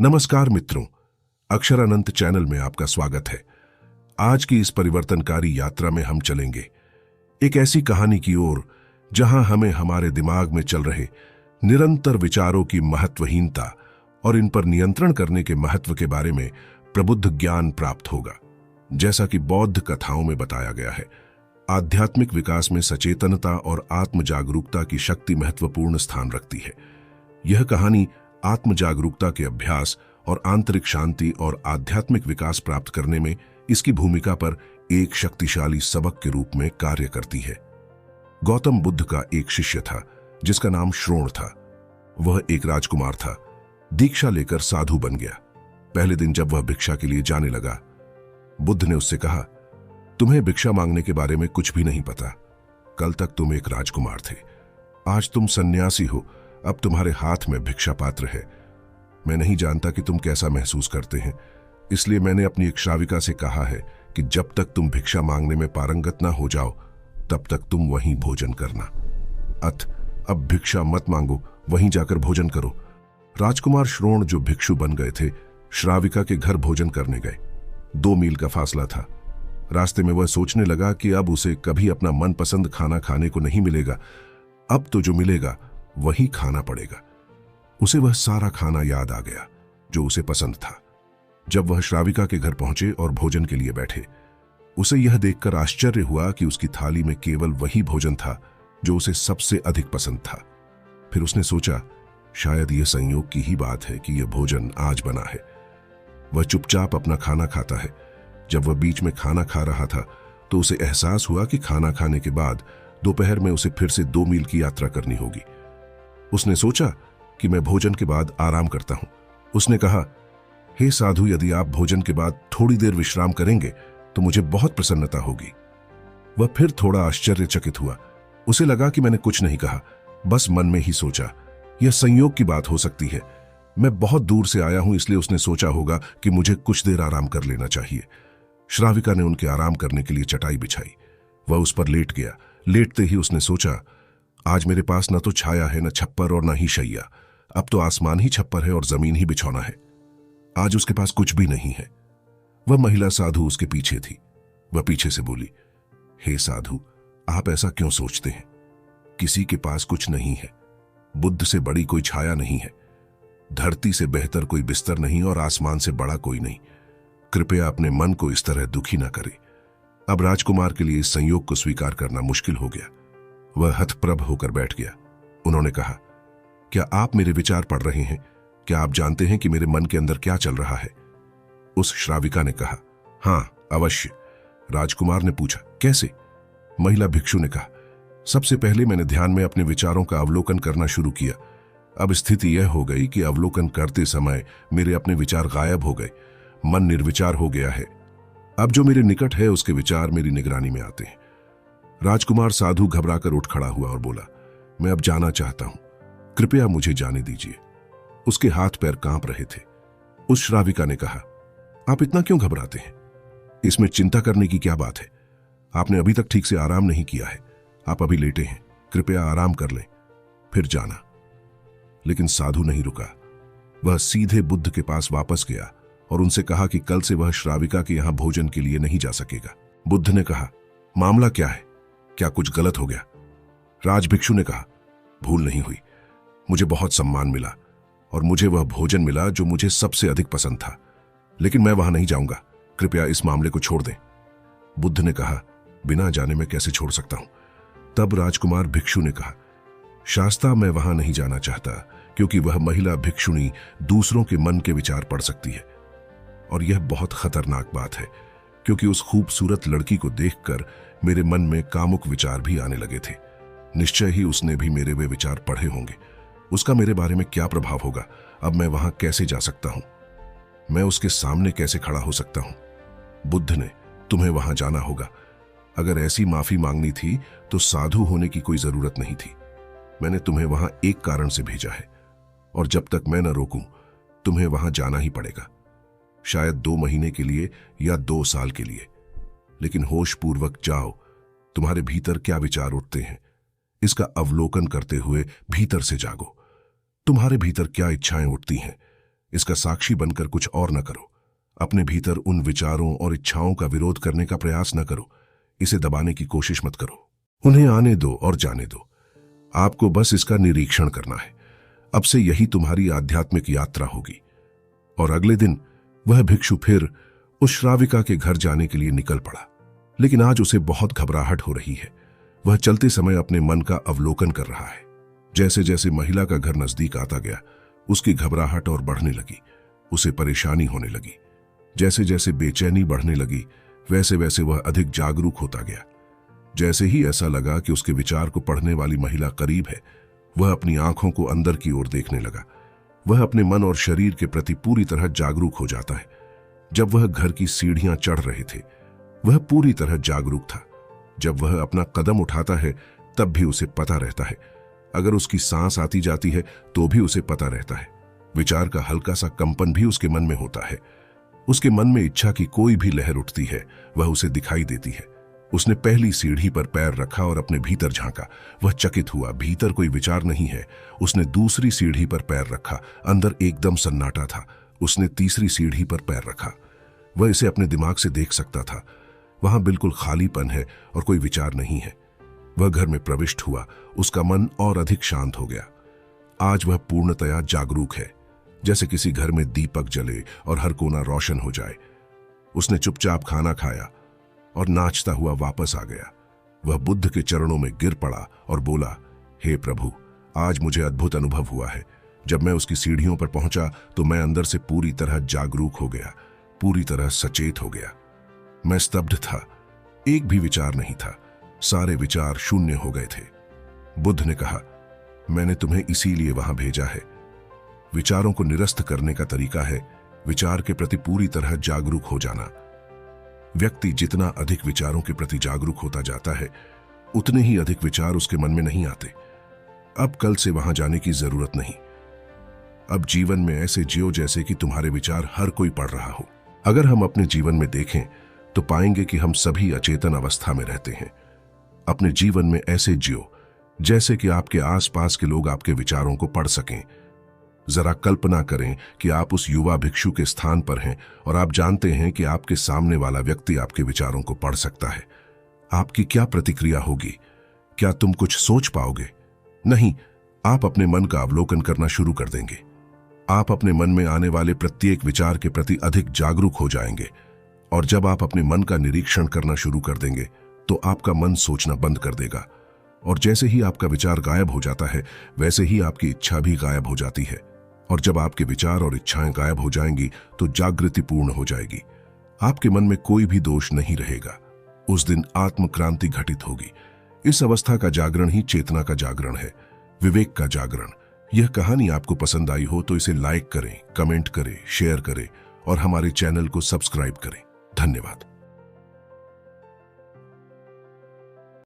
नमस्कार मित्रों, अक्षरानंत चैनल में आपका स्वागत है। आज की इस परिवर्तनकारी यात्रा में हम चलेंगे एक ऐसी कहानी की ओर जहां हमें हमारे दिमाग में चल रहे निरंतर विचारों की महत्वहीनता और इन पर नियंत्रण करने के महत्व के बारे में प्रबुद्ध ज्ञान प्राप्त होगा। जैसा कि बौद्ध कथाओं में बताया गया है, आध्यात्मिक विकास में सचेतनता और आत्म जागरूकता की शक्ति महत्वपूर्ण स्थान रखती है। यह कहानी आत्म जागरूकता के अभ्यास और आंतरिक शांति और आध्यात्मिक विकास प्राप्त करने में इसकी भूमिका पर एक शक्तिशाली सबक के रूप में कार्य करती है। गौतम बुद्ध का एक शिष्य था जिसका नाम श्रोण था। वह एक राजकुमार था। दीक्षा लेकर साधु बन गया। पहले दिन जब वह भिक्षा के लिए जाने लगा, बुद्ध ने उससे कहा, तुम्हें भिक्षा मांगने के बारे में कुछ भी नहीं पता। कल तक तुम एक राजकुमार थे, आज तुम सन्यासी हो। अब तुम्हारे हाथ में भिक्षा पात्र है। मैं नहीं जानता कि तुम कैसा महसूस करते हैं, इसलिए मैंने अपनी एक श्राविका से कहा है कि जब तक तुम भिक्षा मांगने में पारंगत ना हो जाओ तब तक तुम वहीं भोजन करना। अब भिक्षा मत मांगो, वहीं जाकर भोजन करो। राजकुमार श्रोण जो भिक्षु बन गए थे, श्राविका के घर भोजन करने गए। 2 मील का फासला था। रास्ते में वह सोचने लगा कि अब उसे कभी अपना मनपसंद खाना खाने को नहीं मिलेगा। अब तो जो मिलेगा वही खाना पड़ेगा। उसे वह सारा खाना याद आ गया जो उसे पसंद था। जब वह श्राविका के घर पहुंचे और भोजन के लिए बैठे, उसे यह देखकर आश्चर्य हुआ कि उसकी थाली में केवल वही भोजन था जो उसे सबसे अधिक पसंद था। फिर उसने सोचा, शायद यह संयोग की ही बात है कि यह भोजन आज बना है। वह चुपचाप अपना खाना खाता है। जब वह बीच में खाना खा रहा था तो उसे एहसास हुआ कि खाना खाने के बाद दोपहर में उसे फिर से 2 मील की यात्रा करनी होगी। उसने सोचा कि मैं भोजन के बाद आराम करता हूं। उसने कहा, हे साधु, यदि आप भोजन के बाद थोड़ी देर विश्राम करेंगे तो मुझे बहुत प्रसन्नता होगी। वह फिर थोड़ा आश्चर्यचकित हुआ। उसे लगा कि मैंने कुछ नहीं कहा, बस मन में ही सोचा। यह संयोग की बात हो सकती है। मैं बहुत दूर से आया हूं, इसलिए उसने सोचा होगा कि मुझे कुछ देर आराम कर लेना चाहिए। श्राविका ने उनके आराम करने के लिए चटाई बिछाई। वह उस पर लेट गया। लेटते ही उसने सोचा, आज मेरे पास न तो छाया है, न छप्पर और न ही शैया। अब तो आसमान ही छप्पर है और जमीन ही बिछौना है। आज उसके पास कुछ भी नहीं है। वह महिला साधु उसके पीछे थी। वह पीछे से बोली, हे साधु, आप ऐसा क्यों सोचते हैं? किसी के पास कुछ नहीं है। बुद्ध से बड़ी कोई छाया नहीं है। धरती से बेहतर कोई बिस्तर नहीं और आसमान से बड़ा कोई नहीं। कृपया अपने मन को इस तरह दुखी न करें। अब राजकुमार के लिए इस संयोग को स्वीकार करना मुश्किल हो गया। वह हतप्रभ होकर बैठ गया। उन्होंने कहा, क्या आप मेरे विचार पढ़ रहे हैं? क्या आप जानते हैं कि मेरे मन के अंदर क्या चल रहा है? उस श्राविका ने कहा, हां, अवश्य। राजकुमार ने पूछा, कैसे? महिला भिक्षु ने कहा, सबसे पहले मैंने ध्यान में अपने विचारों का अवलोकन करना शुरू किया। अब स्थिति यह हो गई कि अवलोकन करते समय मेरे अपने विचार गायब हो गए। मन निर्विचार हो गया है। अब जो मेरे निकट है उसके विचार मेरी निगरानी में आते हैं। राजकुमार साधु घबराकर उठ खड़ा हुआ और बोला, मैं अब जाना चाहता हूं, कृपया मुझे जाने दीजिए। उसके हाथ पैर कांप रहे थे। उस श्राविका ने कहा, आप इतना क्यों घबराते हैं? इसमें चिंता करने की क्या बात है? आपने अभी तक ठीक से आराम नहीं किया है। आप अभी लेटे हैं, कृपया आराम कर लें, फिर जाना। लेकिन साधु नहीं रुका। वह सीधे बुद्ध के पास वापस गया और उनसे कहा कि कल से वह श्राविका के यहां भोजन के लिए नहीं जा सकेगा। बुद्ध ने कहा, मामला क्या है? क्या कुछ गलत हो गया? राजभिक्षु ने कहा, भूल नहीं हुई। मुझे बहुत सम्मान मिला और मुझे वह भोजन मिला जो मुझे सबसे अधिक पसंद था, लेकिन मैं वहां नहीं जाऊंगा। कृपया इस मामले को छोड़ दें। बुद्ध ने कहा, बिना जाने मैं कैसे छोड़ सकता हूं? तब राजकुमार भिक्षु ने कहा, शास्ता, मैं वहां नहीं जाना चाहता क्योंकि वह महिला भिक्षुणी दूसरों के मन के विचार पढ़ सकती है और यह बहुत खतरनाक बात है क्योंकि उस खूबसूरत लड़की को देखकर मेरे मन में कामुक विचार भी आने लगे थे। निश्चय ही उसने भी मेरे वे विचार पढ़े होंगे। उसका मेरे बारे में क्या प्रभाव होगा? अब मैं वहां कैसे जा सकता हूं? मैं उसके सामने कैसे खड़ा हो सकता हूं? बुद्ध ने, तुम्हें वहां जाना होगा। अगर ऐसी माफी मांगनी थी तो साधु होने की कोई जरूरत नहीं थी। मैंने तुम्हें वहां एक कारण से भेजा है और जब तक मैं न रोकूं तुम्हें वहां जाना ही पड़ेगा। शायद 2 महीने के लिए या 2 साल के लिए, लेकिन होश पूर्वक जाओ। तुम्हारे भीतर क्या विचार उठते हैं इसका अवलोकन करते हुए भीतर से जागो। तुम्हारे भीतर क्या इच्छाएं उठती हैं इसका साक्षी बनकर कुछ और न करो। अपने भीतर उन विचारों और इच्छाओं का विरोध करने का प्रयास न करो। इसे दबाने की कोशिश मत करो। उन्हें आने दो और जाने दो। आपको बस इसका निरीक्षण करना है। अब से यही तुम्हारी आध्यात्मिक यात्रा होगी। और अगले दिन वह भिक्षु फिर उस श्राविका के घर जाने के लिए निकल पड़ा। लेकिन आज उसे बहुत घबराहट हो रही है। वह चलते समय अपने मन का अवलोकन कर रहा है। जैसे जैसे महिला का घर नजदीक आता गया, उसकी घबराहट और बढ़ने लगी। उसे परेशानी होने लगी। जैसे जैसे बेचैनी बढ़ने लगी, वैसे वैसे वह अधिक जागरूक होता गया। जैसे ही ऐसा लगा कि उसके विचार को पढ़ने वाली महिला करीब है, वह अपनी आंखों को अंदर की ओर देखने लगा। वह अपने मन और शरीर के प्रति पूरी तरह जागरूक हो जाता है। जब वह घर की सीढ़ियां चढ़ रहे थे, वह पूरी तरह जागरूक था। जब वह अपना कदम उठाता है, तब भी उसे पता रहता है। अगर उसकी सांस आती जाती है तो भी उसे पता रहता है। विचार का हल्का सा कंपन भी उसके मन में होता है। उसके मन में इच्छा की कोई भी लहर उठती है, वह उसे दिखाई देती है। उसने पहली सीढ़ी पर पैर रखा और अपने भीतर झांका। वह चकित हुआ, भीतर कोई विचार नहीं है। उसने दूसरी सीढ़ी पर पैर रखा, अंदर एकदम सन्नाटा था। उसने तीसरी सीढ़ी पर पैर रखा। वह इसे अपने दिमाग से देख सकता था। वहां बिल्कुल खालीपन है और कोई विचार नहीं है। वह घर में प्रविष्ट हुआ। उसका मन और अधिक शांत हो गया। आज वह पूर्णतया जागरूक है, जैसे किसी घर में दीपक जले और हर कोना रोशन हो जाए। उसने चुपचाप खाना खाया और नाचता हुआ वापस आ गया। वह बुद्ध के चरणों में गिर पड़ा और बोला, हे प्रभु, आज मुझे अद्भुत अनुभव हुआ है। जब मैं उसकी सीढ़ियों पर पहुंचा तो मैं अंदर से पूरी तरह जागरूक हो गया, पूरी तरह सचेत हो गया। मैं स्तब्ध था, एक भी विचार नहीं था। सारे विचार शून्य हो गए थे। बुद्ध ने कहा, मैंने तुम्हें इसीलिए वहां भेजा है। विचारों को निरस्त करने का तरीका है विचार के प्रति पूरी तरह जागरूक हो जाना। व्यक्ति जितना अधिक विचारों के प्रति जागरूक होता जाता है, उतने ही अधिक विचार उसके मन में नहीं आते। अब कल से वहां जाने की जरूरत नहीं। अब जीवन में ऐसे जियो जैसे कि तुम्हारे विचार हर कोई पढ़ रहा हो। अगर हम अपने जीवन में देखें तो पाएंगे कि हम सभी अचेतन अवस्था में रहते हैं। अपने जीवन में ऐसे जियो जैसे कि आपके आसपास के लोग आपके विचारों को पढ़ सकें। जरा कल्पना करें कि आप उस युवा भिक्षु के स्थान पर हैं और आप जानते हैं कि आपके सामने वाला व्यक्ति आपके विचारों को पढ़ सकता है। आपकी क्या प्रतिक्रिया होगी? क्या तुम कुछ सोच पाओगे? नहीं, आप अपने मन का अवलोकन करना शुरू कर देंगे। आप अपने मन में आने वाले प्रत्येक विचार के प्रति अधिक जागरूक हो जाएंगे। और जब आप अपने मन का निरीक्षण करना शुरू कर देंगे तो आपका मन सोचना बंद कर देगा। और जैसे ही आपका विचार गायब हो जाता है, वैसे ही आपकी इच्छा भी गायब हो जाती है। और जब आपके विचार और इच्छाएं गायब हो जाएंगी तो जागृति पूर्ण हो जाएगी। आपके मन में कोई भी दोष नहीं रहेगा। उस दिन आत्म क्रांति घटित होगी। इस अवस्था का जागरण ही चेतना का जागरण है, विवेक का जागरण। यह कहानी आपको पसंद आई हो तो इसे लाइक करें, कमेंट करें, शेयर करें और हमारे चैनल को सब्सक्राइब करें। धन्यवाद।